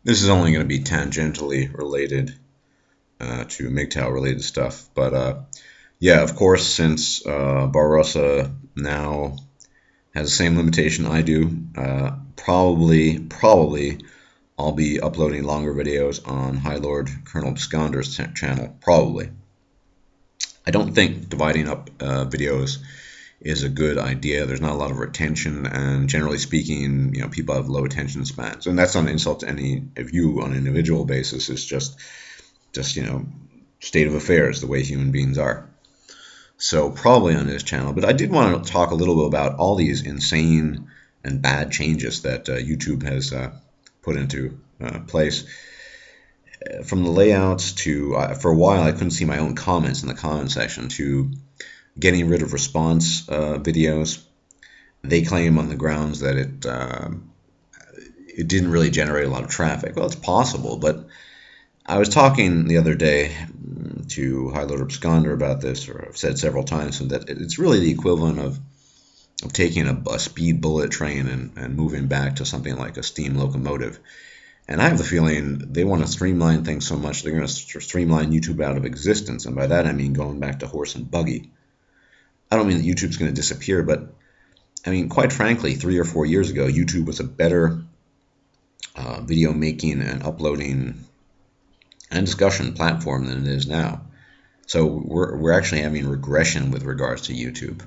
This is only going to be tangentially related to MGTOW related stuff, but yeah, of course, since Barbarossa now has the same limitation I do, probably I'll be uploading longer videos on High Lord Colonel Bisconder's channel. Probably. I don't think dividing up videos is a good idea. There's not a lot of retention, and generally speaking, people have low attention spans, and that's not an insult to any of you on an individual basis. It's just state of affairs, the way human beings are. So probably on this channel, but I did want to talk a little bit about all these insane and bad changes that YouTube has put into place. From the layouts to, for a while, I couldn't see my own comments in the comment section, to getting rid of response videos. They claim on the grounds that it didn't really generate a lot of traffic. Well, it's possible, but I was talking the other day to High Lord Absconder about this, or I've said several times, that it's really the equivalent of taking a speed bullet train and moving back to something like a steam locomotive. And I have the feeling they want to streamline things so much they're going to streamline YouTube out of existence. And by that I mean going back to horse and buggy. I don't mean that YouTube's going to disappear, but I mean, quite frankly, 3 or 4 years ago, YouTube was a better video making and uploading and discussion platform than it is now. So we're actually having regression with regards to YouTube.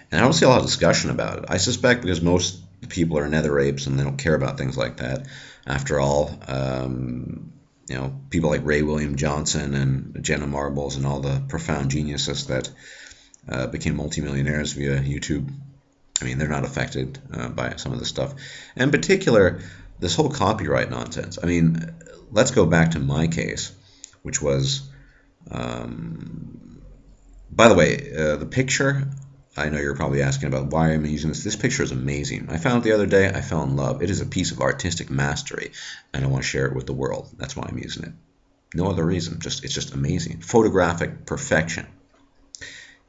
And I don't see a lot of discussion about it. I suspect because most people are nether apes and they don't care about things like that. After all, people like Ray William Johnson and Jenna Marbles and all the profound geniuses that became multimillionaires via YouTube, I mean, they're not affected by some of this stuff. And in particular, this whole copyright nonsense. I mean, let's go back to my case, which was, by the way, the picture, I know you're probably asking about why I'm using this. This picture is amazing. I found it the other day. I fell in love. It is a piece of artistic mastery, and I want to share it with the world. That's why I'm using it. No other reason. It's just amazing. Photographic perfection.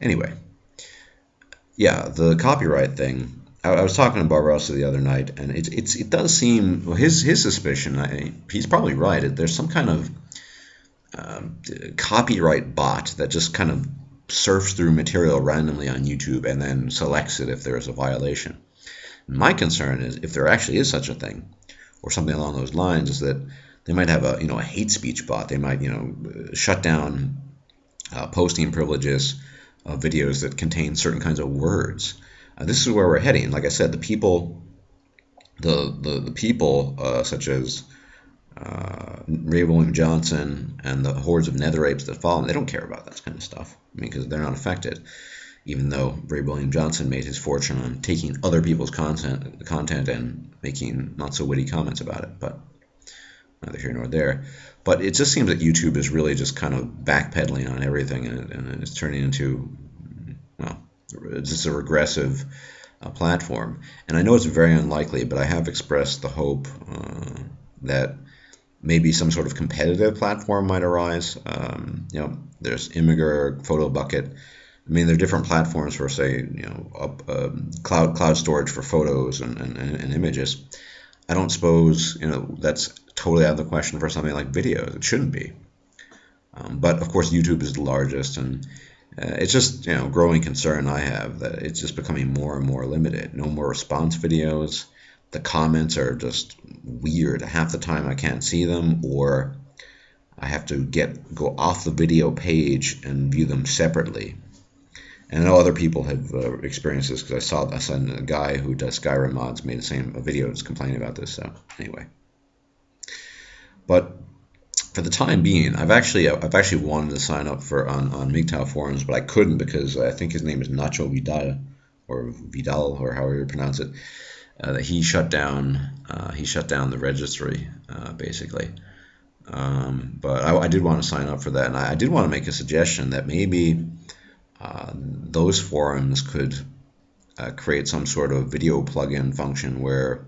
Anyway, yeah, the copyright thing. I was talking to Barbarossa the other night, and it does seem, well, his suspicion. He's probably right. There's some kind of copyright bot that just kind of surfs through material randomly on YouTube and then selects it if there is a violation. My concern is, if there actually is such a thing, or something along those lines, is that they might have a hate speech bot. They might shut down posting privileges of videos that contain certain kinds of words. This is where we're heading. Like I said, the people, the people such as Ray William Johnson and the hordes of nether apes that follow him, they don't care about that kind of stuff. I mean, because they're not affected. Even though Ray William Johnson made his fortune on taking other people's content and making not so witty comments about it, but neither here nor there. But it just seems that YouTube is really just kind of backpedaling on everything, and it's turning into, well, it's just a regressive platform. And I know it's very unlikely, but I have expressed the hope that maybe some sort of competitive platform might arise. There's Imgur, PhotoBucket. I mean, there are different platforms for, say, cloud storage for photos and images. I don't suppose that's totally out of the question for something like videos. It shouldn't be. But of course, YouTube is the largest, and it's just growing concern I have that it's just becoming more and more limited. No more response videos. The comments are just weird. Half the time I can't see them, or I have to go off the video page and view them separately. And I know other people have experienced this, because I saw a guy who does Skyrim mods made a video just complaining about this. So anyway, but for the time being, I've actually wanted to sign up for on MGTOW forums, but I couldn't because I think his name is Nacho Vidal, or however you pronounce it. That he shut down the registry basically. But I did want to sign up for that, and I did want to make a suggestion that maybe those forums could create some sort of video plugin function where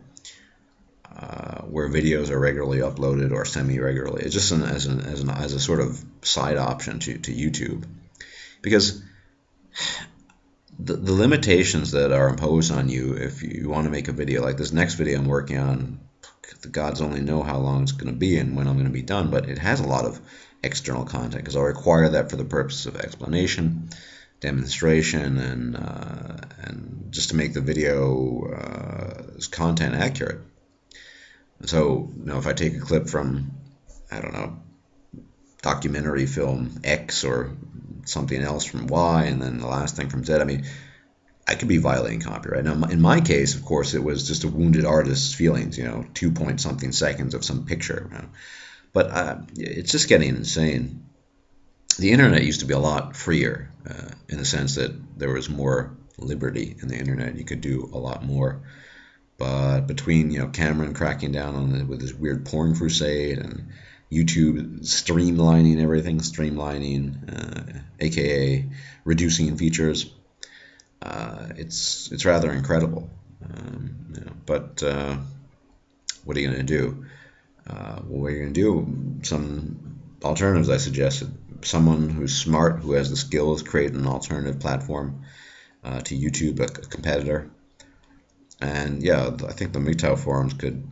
videos are regularly uploaded or semi-regularly. It's just as a sort of side option to YouTube, because the limitations that are imposed on you if you want to make a video like this next video I'm working on, the gods only know how long it's going to be and when I'm going to be done, but it has a lot of external content because I'll require that for the purpose of explanation, demonstration, and just to make the video content accurate. So, if I take a clip from, I don't know, documentary film X or something else from Y, and then the last thing from Z, I mean, I could be violating copyright. Now, in my case, of course, it was just a wounded artist's feelings, 2 point something seconds of some picture. But it's just getting insane. The internet used to be a lot freer in the sense that there was more liberty in the internet. You could do a lot more. But between Cameron cracking down on it with his weird porn crusade and YouTube streamlining everything, aka reducing features, it's rather incredible. But what are you going to do? What are you going to do? Some alternatives I suggested. Someone who's smart, who has the skills, create an alternative platform to YouTube, a competitor. And yeah, I think the MGTOW forums could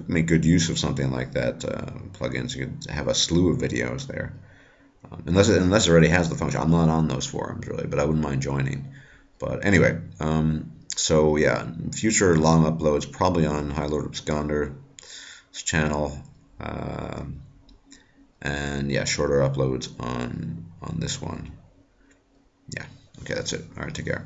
make good use of something like that. Plugins, you could have a slew of videos there. Unless it already has the function. I'm not on those forums really, but I wouldn't mind joining. But anyway, so yeah, future long uploads probably on High Lord Absconder's channel, and yeah, shorter uploads on this one. Yeah, okay, that's it. All right, take care.